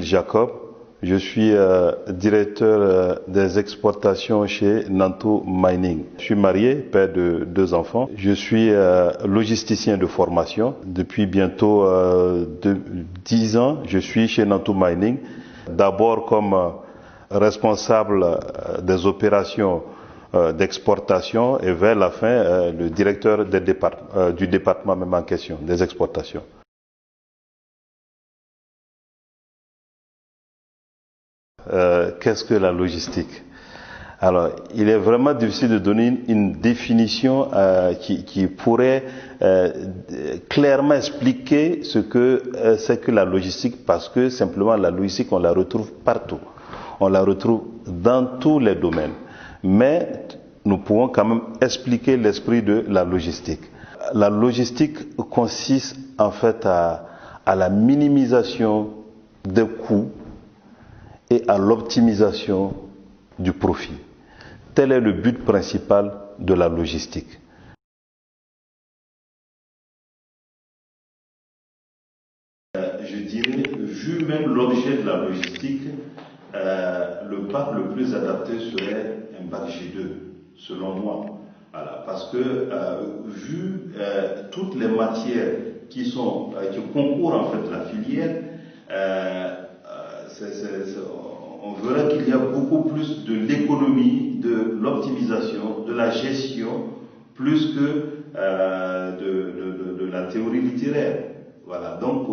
Jacob. Je suis directeur des exportations chez Nantou Mining. Je suis marié, père de 2 enfants. Je suis logisticien de formation. Depuis bientôt 10 ans, je suis chez Nantou Mining. D'abord comme responsable des opérations d'exportation et vers la fin le directeur du département même en question, des exportations. Qu'est-ce que la logistique? Alors, il est vraiment difficile de donner une définition qui pourrait clairement expliquer ce que c'est que la logistique, parce que simplement la logistique, on la retrouve partout. On la retrouve dans tous les domaines. Mais nous pouvons quand même expliquer l'esprit de la logistique. La logistique consiste en fait à la minimisation des coûts et à l'optimisation du profit. Tel est le but principal de la logistique. Je dirais, vu même l'objet de la logistique, le bac le plus adapté serait un bac G2, selon moi. Voilà, parce que vu toutes les matières qui concourent en fait la filière, on verra qu'il y a beaucoup plus de l'économie, de l'optimisation, de la gestion, plus que de la théorie littéraire. Voilà. Donc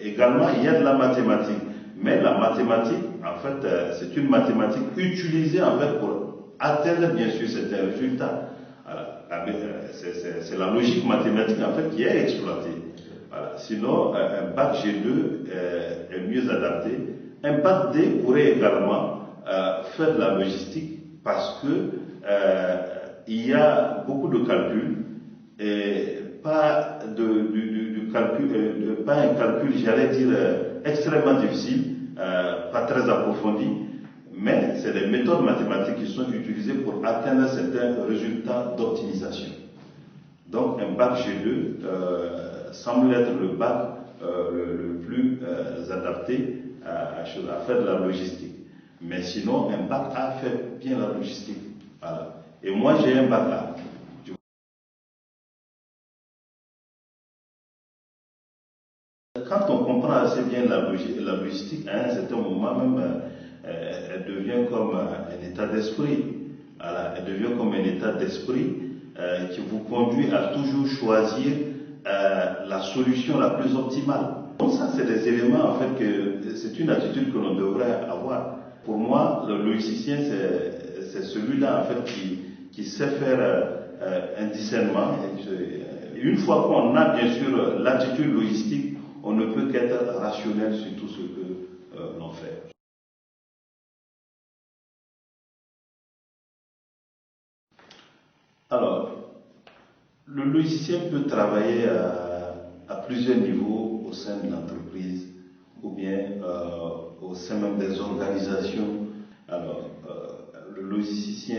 également il y a de la mathématique, mais la mathématique en fait c'est une mathématique utilisée en fait pour atteindre bien sûr certains résultats. Voilà. C'est la logique mathématique en fait qui est exploitée. Voilà. Sinon un bac G2 est mieux adapté. Un bac D pourrait également faire de la logistique parce que il y a beaucoup de calculs et pas pas un calcul, j'allais dire, extrêmement difficile, pas très approfondi, mais c'est des méthodes mathématiques qui sont utilisées pour atteindre certains résultats d'optimisation. Donc un bac G2 semble être le bac le plus adapté à faire de la logistique. Mais sinon, un bac A fait bien la logistique. Voilà. Et moi, j'ai un bac A. Quand on comprend assez bien la logistique, à un certain moment même, elle devient comme un état d'esprit. Voilà. Elle devient comme un état d'esprit qui vous conduit à toujours choisir la solution la plus optimale. Donc ça, c'est des éléments, en fait, c'est une attitude que l'on devrait avoir. Pour moi, le logisticien, c'est celui-là, en fait, qui sait faire un discernement. Et une fois qu'on a, bien sûr, l'attitude logistique, on ne peut qu'être rationnel sur tout ce que l'on fait. Alors, le logisticien peut travailler à plusieurs niveaux au sein de l'entreprise ou bien au sein même des organisations. Alors, le logisticien,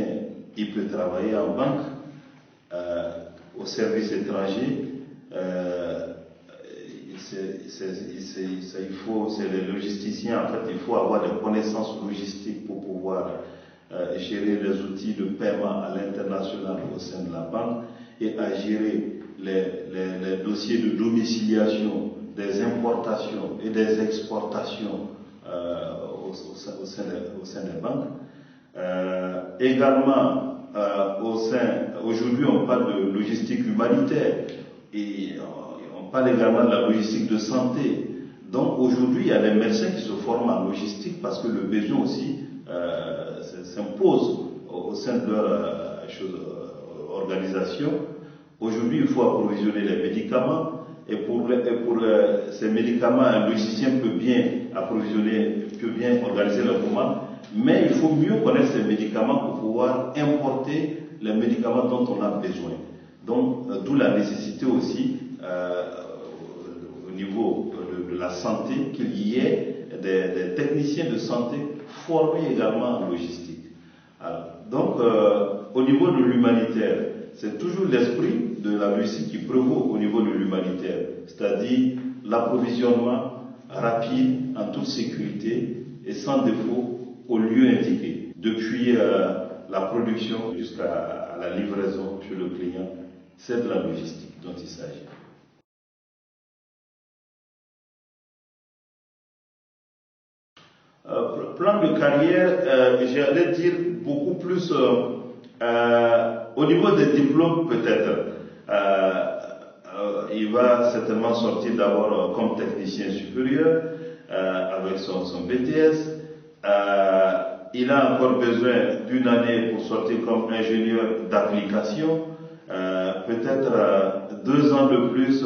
il peut travailler en banque, au service étranger. C'est les logisticiens, en fait, il faut avoir des connaissances logistiques pour pouvoir gérer les outils de paiement à l'international au sein de la banque et à gérer les dossiers de domiciliation des importations et des exportations au sein des banques. Également, aujourd'hui on parle de logistique humanitaire et on parle également de la logistique de santé. Donc aujourd'hui, il y a des médecins qui se forment en logistique parce que le besoin aussi s'impose au sein de leur organisation. Aujourd'hui, il faut approvisionner les médicaments et pour ces médicaments, un logisticien peut bien organiser la commande, mais il faut mieux connaître ces médicaments pour pouvoir importer les médicaments dont on a besoin. Donc, d'où la nécessité aussi au niveau de la santé qu'il y ait des techniciens de santé formés également en logistique. Alors, donc, au niveau de l'humanitaire, c'est toujours l'esprit de la logistique qui prévaut au niveau de l'humanitaire, c'est-à-dire l'approvisionnement, rapide, en toute sécurité et sans défaut au lieu indiqué. Depuis la production jusqu'à la livraison chez le client, c'est de la logistique dont il s'agit. Plan de carrière, j'allais dire beaucoup plus au niveau des diplômes peut-être. Il va certainement sortir d'abord comme technicien supérieur avec son BTS. Il a encore besoin d'une année pour sortir comme ingénieur d'application, peut-être 2 ans de plus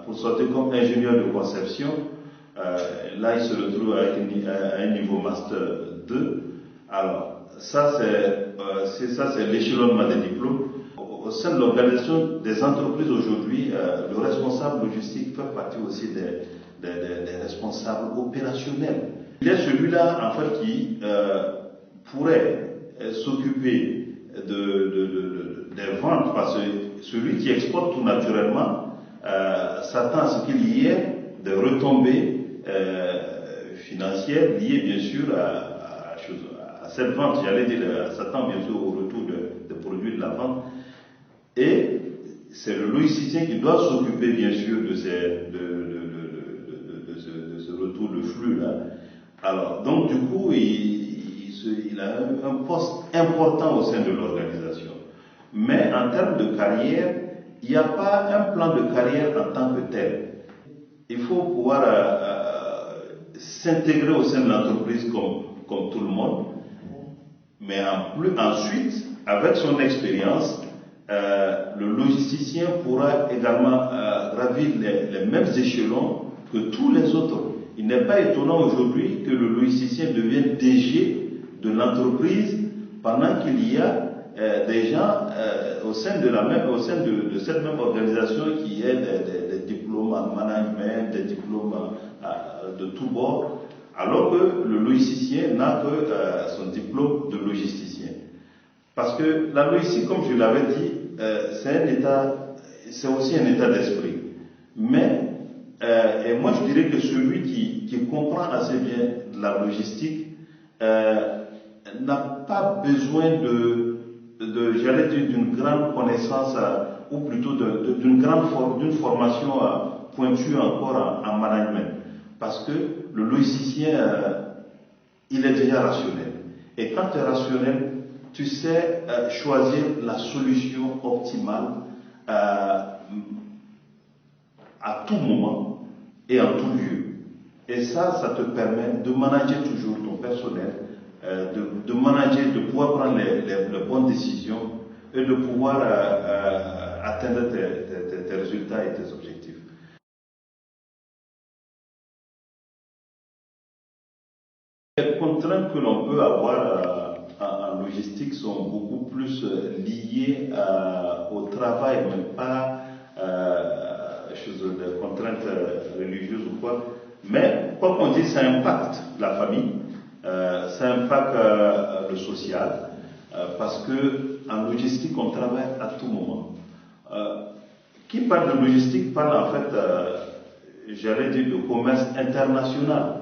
pour sortir comme ingénieur de conception. Là, il se retrouve avec un niveau Master 2. Alors, ça, c'est l'échelonnement des diplômes. Au sein de l'organisation des entreprises aujourd'hui, le responsable logistique fait partie aussi des responsables opérationnels. Il y a celui-là, en fait, qui pourrait s'occuper des ventes, parce que celui qui exporte tout naturellement s'attend à ce qu'il y ait des retombées financières liées bien sûr à cette vente. J'allais dire, s'attend bien sûr au retour des produits de la vente. Et c'est le logisticien qui doit s'occuper bien sûr de ce retour de flux là. Alors, donc du coup, il a un poste important au sein de l'organisation. Mais en termes de carrière, il n'y a pas un plan de carrière en tant que tel. Il faut pouvoir s'intégrer au sein de l'entreprise comme tout le monde. Mais ensuite, avec son expérience, le logisticien pourra également gravir les mêmes échelons que tous les autres. Il n'est pas étonnant aujourd'hui que le logisticien devienne DG de l'entreprise pendant qu'il y a des gens au sein de cette même organisation qui aient des diplômes en management, des diplômes de tous bords, alors que le logisticien n'a que son diplôme de logisticien. Parce que la logistique, comme je l'avais dit, c'est aussi un état d'esprit. Mais, et moi je dirais que celui qui comprend assez bien de la logistique n'a pas besoin j'allais dire, d'une grande connaissance, ou plutôt d'une formation pointue encore en management. Parce que le logisticien, il est déjà rationnel. Et quand tu es rationnel, tu sais choisir la solution optimale à tout moment et en tout lieu. Et ça te permet de manager toujours ton personnel, de manager, de pouvoir prendre les bonnes décisions et de pouvoir atteindre tes résultats et tes objectifs. Les contraintes que l'on peut avoir en logistique sont beaucoup plus liées au travail, mais pas des contraintes religieuses ou quoi. Mais, comme on dit, ça impacte la famille, ça impacte le social, parce que en logistique, on travaille à tout moment. Qui parle de logistique parle en fait, j'allais dire, de commerce international.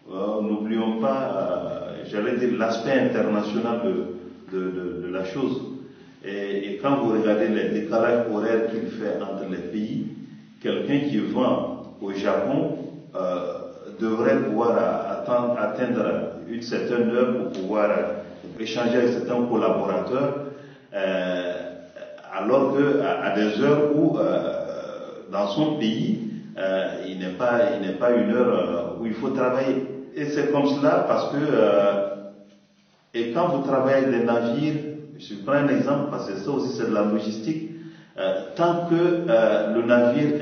N'oublions pas, j'allais dire, l'aspect international de la chose. Et quand vous regardez les décalages horaires qu'il fait entre les pays, quelqu'un qui vend au Japon devrait pouvoir atteindre une certaine heure pour pouvoir échanger avec certains collaborateurs, alors qu'à des heures où, dans son pays, il n'est pas une heure où il faut travailler. Et c'est comme cela parce que, et quand vous travaillez avec des navires, je prends un exemple parce que ça aussi c'est de la logistique, tant que le navire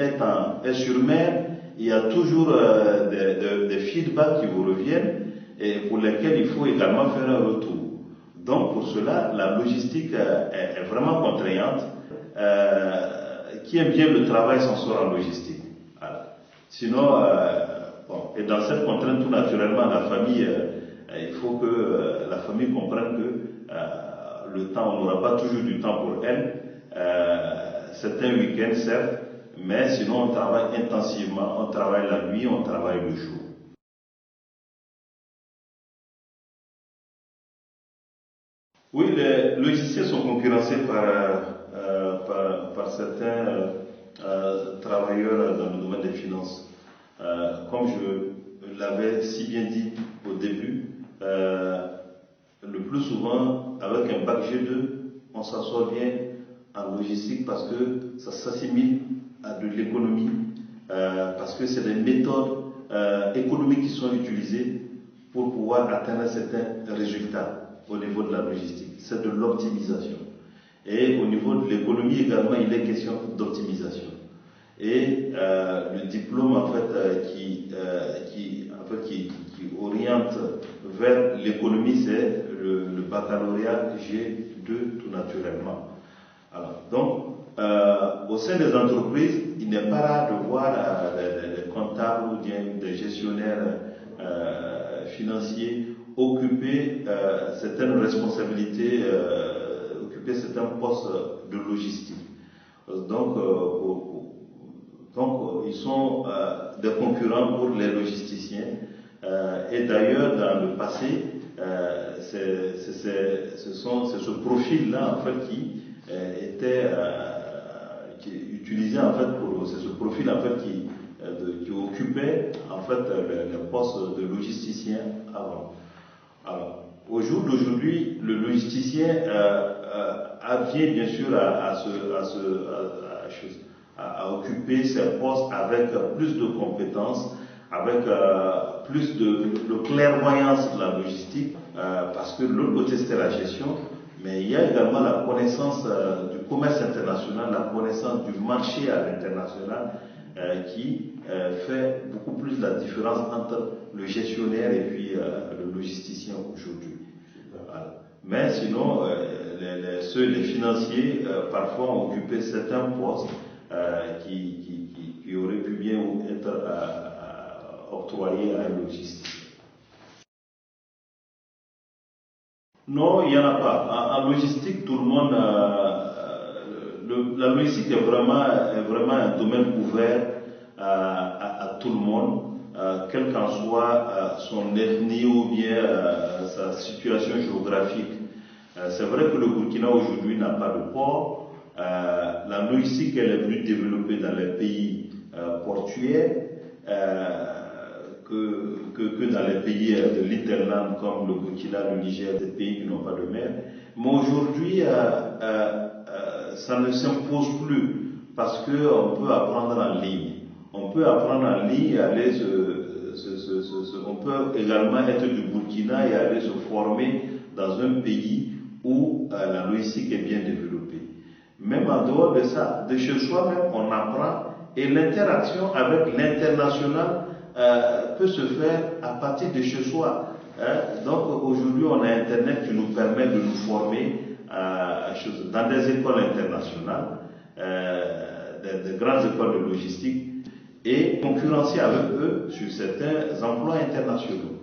est sur mer, il y a toujours des feedbacks qui vous reviennent et pour lesquels il faut également faire un retour. Donc pour cela, la logistique est vraiment contraignante. Qui aime bien le travail s'en sort en logistique. Voilà. Sinon, et dans cette contrainte, tout naturellement, la famille, il faut que la famille comprenne que le temps, on n'aura pas toujours du temps pour elle. C'est un week-end, certes, mais sinon on travaille intensivement, on travaille la nuit, on travaille le jour. Oui, les logiciels sont concurrencés par certains travailleurs dans le domaine des finances. Comme je l'avais si bien dit au début, le plus souvent, avec un bac G2, on s'en sort bien en logistique parce que ça s'assimile à de l'économie, parce que c'est des méthodes économiques qui sont utilisées pour pouvoir atteindre certains résultats au niveau de la logistique. C'est de l'optimisation. Et au niveau de l'économie également, il est question d'optimisation. Et le diplôme en fait, qui oriente vers l'économie, c'est le baccalauréat G2 tout naturellement. Alors, donc, au sein des entreprises, il n'est pas rare de voir des comptables ou bien des gestionnaires financiers occuper certaines responsabilités, occuper certains postes de logistique. Donc, ils sont des concurrents pour les logisticiens. Et d'ailleurs, dans le passé, c'est ce profil-là en fait qui utilisait en fait c'est ce profil en fait qui occupait en fait le poste de logisticien avant. Alors, au jour d'aujourd'hui, le logisticien vient bien sûr à occuper ses postes avec plus de compétences, avec plus de clairvoyance de la logistique, parce que de l'autre côté c'était la gestion, mais il y a également la connaissance du commerce international, la connaissance du marché à l'international, qui fait beaucoup plus la différence entre le gestionnaire et puis le logisticien aujourd'hui. Voilà. Mais sinon, les financiers parfois ont occupé certains postes qui auraient pu bien être octroyés à un logisticien. Non, il n'y en a pas. En logistique, tout le monde, la logistique est vraiment un domaine ouvert à tout le monde, quelle qu'en soit son ethnie ou bien sa situation géographique. C'est vrai que le Burkina aujourd'hui n'a pas de port. La logistique elle est plus développée dans les pays portuaires que dans les pays de l'Interland comme le Burkina, le Niger, des pays qui n'ont pas de mer. Mais aujourd'hui, ça ne s'impose plus parce qu'on peut apprendre en ligne. On peut apprendre en ligne et aller on peut également être du Burkina et aller se former dans un pays où la logistique est bien développée. Même en dehors de ça, de chez soi-même, on apprend et l'interaction avec l'international peut se faire à partir de chez soi. Donc aujourd'hui, on a Internet qui nous permet de nous former dans des écoles internationales, des grandes écoles de logistique, et concurrencer avec eux sur certains emplois internationaux.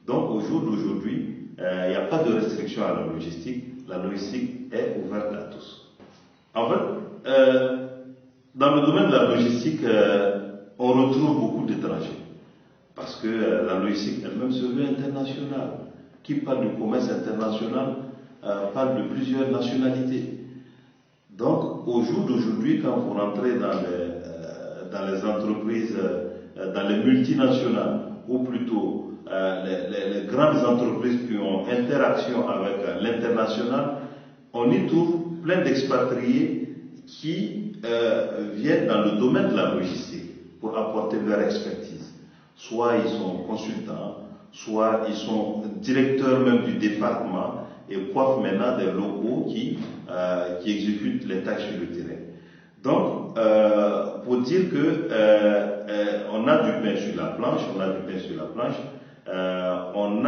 Donc au jour d'aujourd'hui, il n'y a pas de restriction à la logistique. La logistique est ouverte à tous. En fait, dans le domaine de la logistique, on retrouve beaucoup d'étrangers. Parce que la logistique elle-même se veut internationale. Qui parle du commerce international parle de plusieurs nationalités. Donc, au jour d'aujourd'hui, quand vous rentrez dans les entreprises, dans les multinationales, ou plutôt les grandes entreprises qui ont interaction avec l'international, on y trouve plein d'expatriés qui viennent dans le domaine de la logistique pour apporter leur expertise. Soit ils sont consultants, soit ils sont directeurs même du département et coiffent maintenant des locaux qui exécutent les tâches sur le terrain. Donc, pour dire que on a du pain sur la planche, on a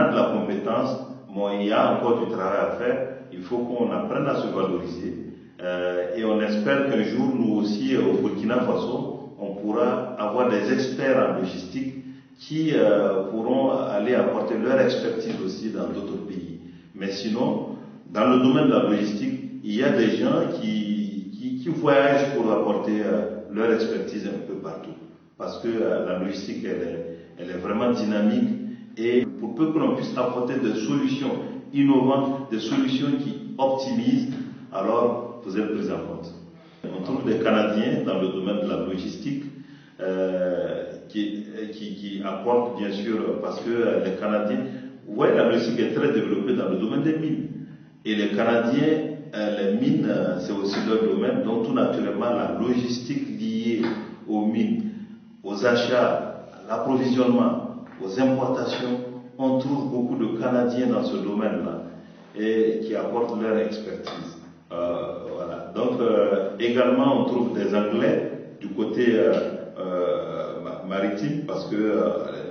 de la compétence, mais il y a encore du travail à faire. Il faut qu'on apprenne à se valoriser et on espère qu'un jour, nous aussi, au Burkina Faso, on pourra avoir des experts en logistique qui pourront aller apporter leur expertise aussi dans d'autres pays. Mais sinon, dans le domaine de la logistique, il y a des gens qui voyagent pour apporter leur expertise un peu partout. Parce que la logistique, elle est vraiment dynamique et pour peu que l'on puisse apporter des solutions innovantes, des solutions qui optimisent, alors vous êtes pris en compte. On trouve des Canadiens dans le domaine de la logistique qui apportent bien sûr, parce que les Canadiens, ouais, la logistique est très développée dans le domaine des mines. Et les Canadiens, les mines, c'est aussi leur domaine, donc tout naturellement la logistique liée aux mines, aux achats, à l'approvisionnement, aux importations, on trouve beaucoup de Canadiens dans ce domaine-là et qui apportent leur expertise. Voilà. Donc également on trouve des Anglais du côté maritime parce que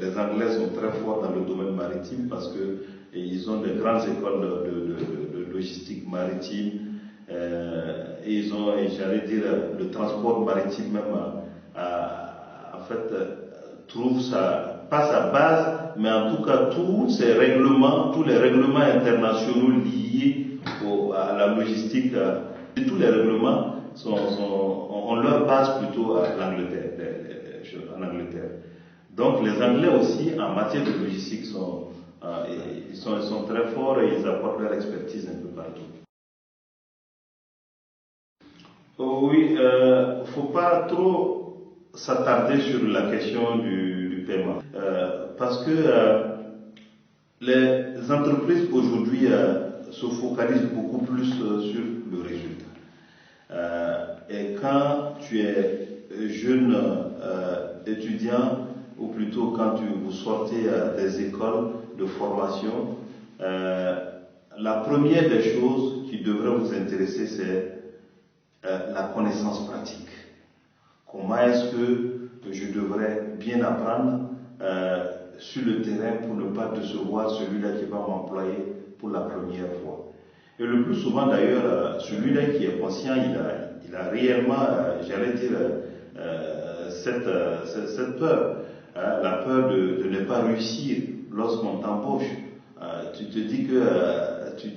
les Anglais sont très forts dans le domaine maritime parce que ils ont des grandes écoles de logistique maritime et ils ont, j'allais dire, le transport maritime même en fait trouve pas sa base, mais en tout cas tous les règlements internationaux liés à la logistique, tous les règlements ont leur base plutôt à l'Angleterre, en Angleterre. Donc les Anglais aussi en matière de logistique sont très forts et ils apportent leur expertise un peu partout. Oui, il ne faut pas trop s'attarder sur la question du paiement. Parce que les entreprises aujourd'hui se focalisent beaucoup plus sur le résultat. Et quand tu es jeune étudiant, ou plutôt quand vous sortez des écoles de formation, la première des choses qui devrait vous intéresser, c'est la connaissance pratique. Comment est-ce que je devrais bien apprendre sur le terrain pour ne pas décevoir celui-là qui va m'employer pour la première fois. Et le plus souvent d'ailleurs, celui-là qui est conscient, il a réellement, j'allais dire, cette peur, la peur de ne pas réussir lorsqu'on t'embauche. Tu te dis que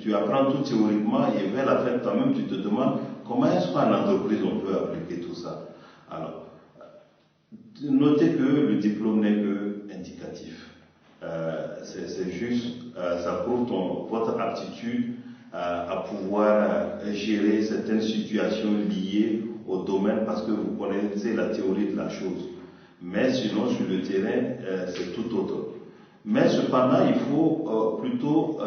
tu apprends tout théoriquement et vers la fin toi-même tu te demandes comment est-ce qu'en entreprise on peut appliquer tout ça. Alors, notez que le diplôme n'est que indicatif. C'est juste, ça prouve votre aptitude à pouvoir gérer certaines situations liées au domaine parce que vous connaissez la théorie de la chose. Mais sinon, sur le terrain, c'est tout autre. Mais cependant, il faut plutôt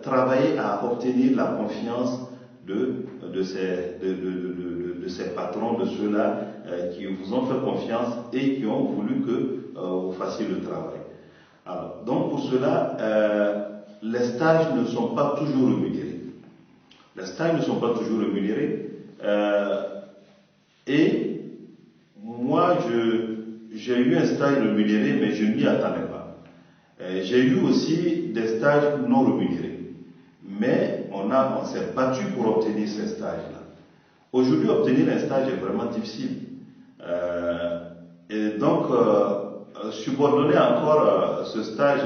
travailler à obtenir la confiance de ces patrons, de ceux-là qui vous ont fait confiance et qui ont voulu que vous fassiez le travail. Alors, donc pour cela, les stages ne sont pas toujours rémunérés. Les stages ne sont pas toujours rémunérés. Et moi, j'ai eu un stage rémunéré, mais je n'y attendais pas. J'ai eu aussi des stages non rémunérés. Mais on s'est battu pour obtenir ces stages-là. Aujourd'hui, obtenir un stage est vraiment difficile. Et donc, subordonner encore ce stage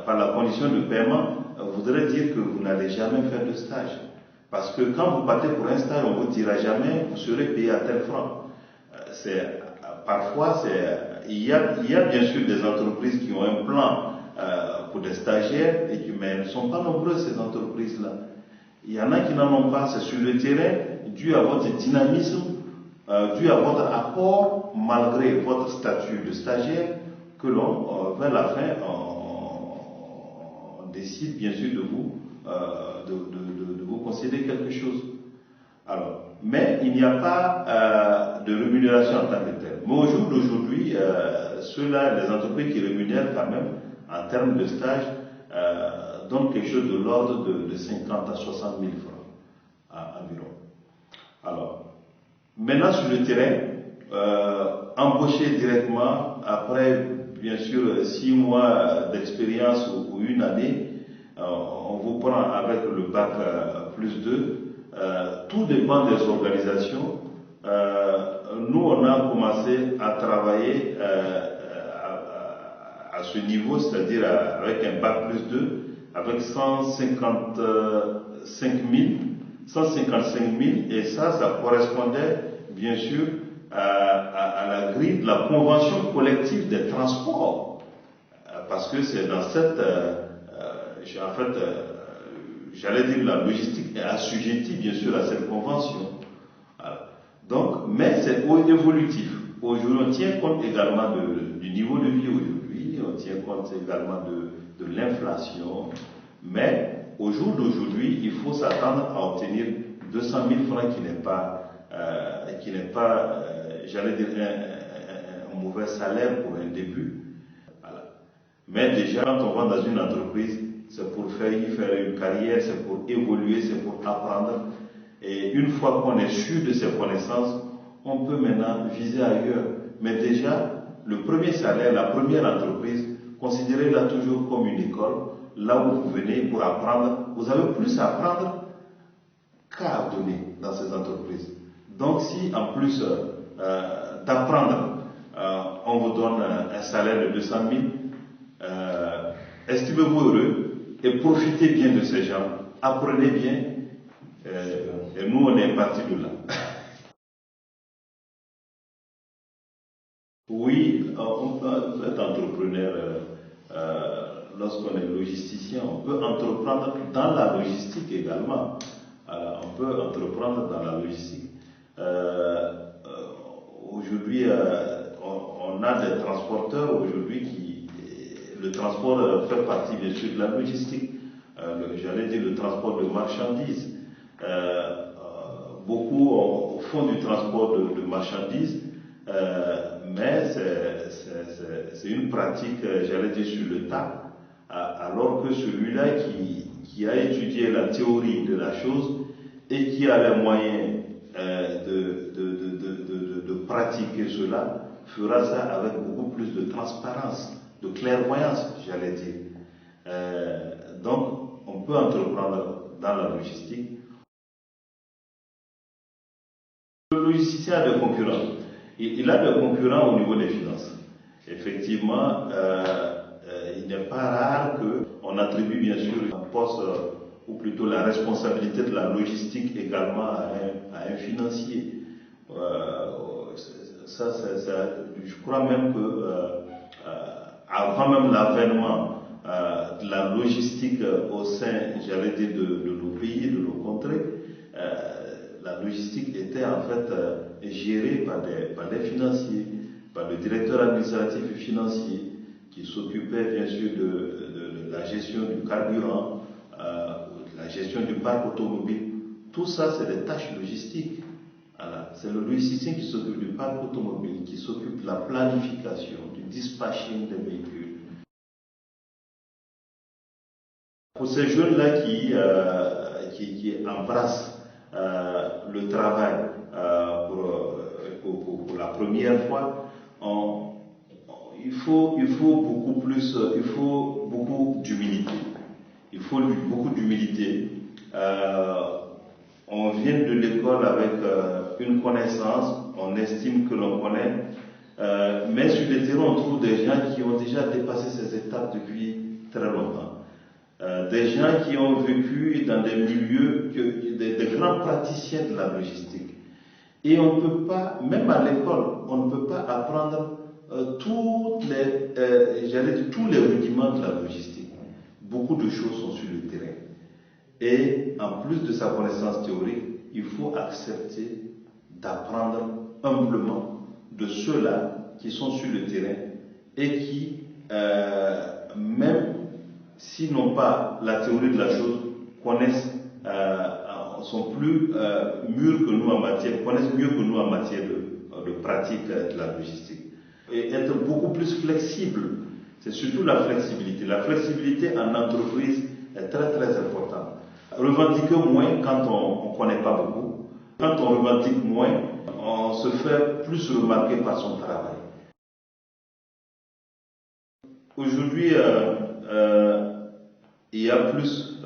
par la condition de paiement voudrait dire que vous n'allez jamais faire de stage. Parce que quand vous partez pour un stage, on ne vous dira jamais vous serez payé à tel franc. Parfois, il y a bien sûr des entreprises qui ont un plan pour des stagiaires, mais elles ne sont pas nombreuses ces entreprises-là. Il y en a qui n'en ont pas, c'est sur le terrain, dû à votre dynamisme, dû à votre apport, malgré votre statut de stagiaire, que vers la fin, on décide bien sûr de vous concéder quelque chose. Alors, mais il n'y a pas de rémunération en tant que telle. Mais au jour d'aujourd'hui, ceux-là, les entreprises qui rémunèrent quand même, en termes de stage, donnent quelque chose de l'ordre de 50 à 60 000 francs environ. Alors, maintenant sur le terrain, embaucher directement, après bien sûr 6 mois d'expérience ou une année, on vous prend avec le bac plus 2. Tout dépend des organisations. Nous, on a commencé à travailler à ce niveau, c'est-à-dire avec un bac plus 2, avec 155 000, et ça correspondait bien sûr, à la grille de la convention collective des transports. Parce que c'est dans cette... en fait, j'allais dire la logistique est assujettie, bien sûr, à cette convention. Voilà. Donc, mais c'est évolutif. Aujourd'hui, on tient compte également du niveau de vie aujourd'hui, on tient compte également de l'inflation, mais au jour d'aujourd'hui, il faut s'attendre à obtenir 200 000 francs qui n'est pas, j'allais dire, un mauvais salaire pour un début. Voilà. Mais déjà, quand on va dans une entreprise, c'est pour faire une carrière, c'est pour évoluer, c'est pour apprendre. Et une fois qu'on est sûr de ses connaissances, on peut maintenant viser ailleurs. Mais déjà, le premier salaire, la première entreprise, considérez-la toujours comme une école, là où vous venez pour apprendre. Vous avez plus à apprendre qu'à donner dans ces entreprises. Donc si en plus d'apprendre, on vous donne un salaire de 200 000, estimez-vous heureux et profitez bien de ces gens. Apprenez bien. Et nous, on est partis de là. Oui, on peut être entrepreneur lorsqu'on est logisticien. On peut entreprendre dans la logistique également. On peut entreprendre dans la logistique. Aujourd'hui, on a des transporteurs aujourd'hui qui... Le transport fait partie bien sûr de la logistique. J'allais dire le transport de marchandises. Beaucoup font du transport de marchandises, mais c'est une pratique, j'allais dire, sur le tas, alors que celui-là qui a étudié la théorie de la chose et qui a les moyens de pratiquer cela, fera ça avec beaucoup plus de transparence, de clairvoyance, j'allais dire. Donc, on peut entreprendre dans la logistique. Le logisticien a des concurrents. Il a des concurrents au niveau des finances. Effectivement, il n'est pas rare qu'on attribue bien sûr un poste, ou plutôt la responsabilité de la logistique également à un financier. Je crois même que avant même l'avènement de la logistique au sein, j'allais dire, de nos pays, de nos contrées, la logistique était en fait gérée par des financiers, par le directeur administratif et financier, qui s'occupait bien sûr de la gestion du carburant, de la gestion du parc automobile. Tout ça, c'est des tâches logistiques. Voilà. C'est le logisticien qui s'occupe du parc automobile, qui s'occupe de la planification, du dispatching des véhicules. Pour ces jeunes-là qui embrassent le travail pour la première fois, il faut beaucoup d'humilité. Il faut beaucoup d'humilité. On vient de l'école avec une connaissance, on estime que l'on connaît, mais sur le terrain, on trouve des gens qui ont déjà dépassé ces étapes depuis très longtemps. Des gens qui ont vécu dans des milieux, des grands praticiens de la logistique. Et on ne peut pas, même à l'école, on ne peut pas apprendre tous les rudiments de la logistique. Beaucoup de choses sont sur le terrain. Et en plus de sa connaissance théorique, il faut accepter d'apprendre humblement de ceux-là qui sont sur le terrain et qui, même s'ils n'ont pas la théorie de la chose, connaissent, sont plus mûrs que nous en matière, connaissent mieux que nous en matière de pratique de la logistique. Et être beaucoup plus flexible, c'est surtout la flexibilité. La flexibilité en entreprise est très très importante. Revendiquer moins quand on ne connaît pas beaucoup. Quand on revendique moins, on se fait plus remarquer par son travail. Aujourd'hui, il y a plus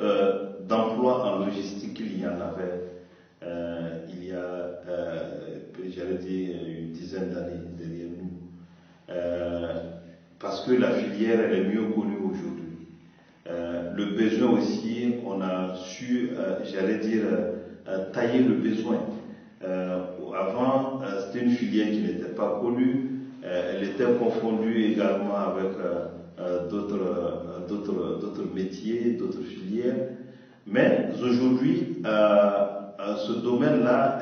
d'emplois en logistique qu'il y en avait il y a, j'allais dire, une dizaine d'années derrière nous. Parce que la filière, elle est mieux connue aujourd'hui. Le besoin aussi, on a su, j'allais dire, tailler le besoin. avant, c'était une filière qui n'était pas connue. Elle était confondue également avec d'autres métiers, d'autres filières. Mais aujourd'hui, ce domaine-là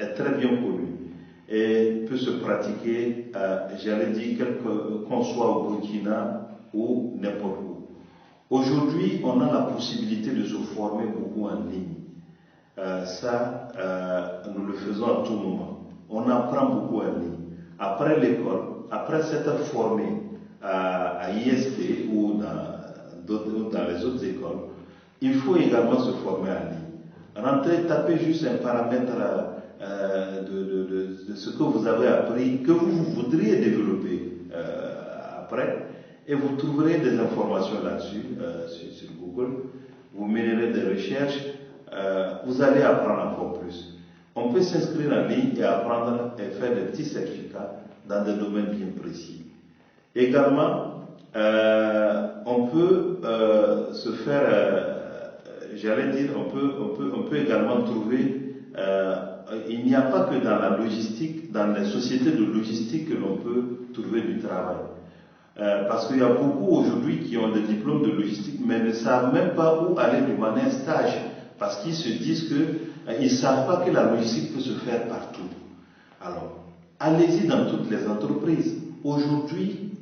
est très bien connu et peut se pratiquer, j'allais dire, qu'on soit au Burkina ou n'importe où. Aujourd'hui, on a la possibilité de se former beaucoup en ligne. Nous le faisons à tout moment. On apprend beaucoup en ligne. Après l'école, après s'être formé à ISP ou dans les autres écoles, il faut également se former en ligne. Rentrez, tapez juste un paramètre de ce que vous avez appris, que vous voudriez développer après, et vous trouverez des informations là-dessus, sur Google. Vous mènerez des recherches, vous allez apprendre encore plus. On peut s'inscrire en ligne et apprendre et faire des petits certificats dans des domaines bien précis. Également, on peut se faire, j'allais dire, on peut également trouver, il n'y a pas que dans la logistique, dans les sociétés de logistique que l'on peut trouver du travail. Parce qu'il y a beaucoup aujourd'hui qui ont des diplômes de logistique, mais ne savent même pas où aller demander un stage, parce qu'ils se disent qu'ils ne savent pas que la logistique peut se faire partout. Alors, allez-y dans toutes les entreprises. Aujourd'hui,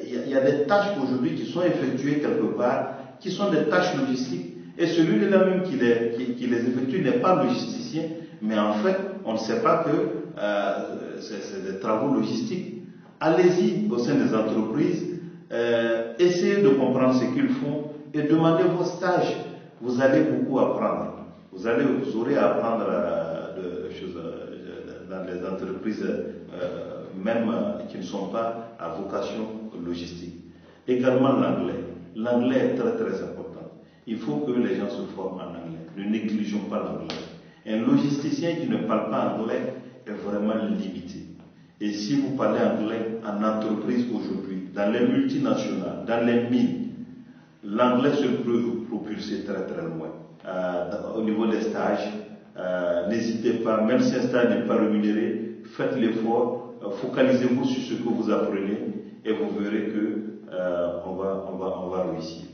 il y a des tâches aujourd'hui qui sont effectuées quelque part, qui sont des tâches logistiques, et celui-là même qui les effectue n'est pas logisticien, mais en fait, on ne sait pas que c'est des travaux logistiques. Allez-y au sein des entreprises, essayez de comprendre ce qu'ils font et demandez vos stages. Vous allez beaucoup apprendre. Vous aurez à apprendre des choses dans les entreprises, même qui ne sont pas à vocation logistique. Également l'anglais. L'anglais est très très important. Il faut que les gens se forment en anglais. Ne négligeons pas l'anglais. Un logisticien qui ne parle pas anglais est vraiment limité. Et si vous parlez anglais en entreprise aujourd'hui, dans les multinationales, dans les mines, l'anglais se peut vous propulser très très loin. Au niveau des stages, n'hésitez pas, même si un stage n'est pas rémunéré, faites l'effort, focalisez-vous sur ce que vous apprenez et vous verrez que on va réussir.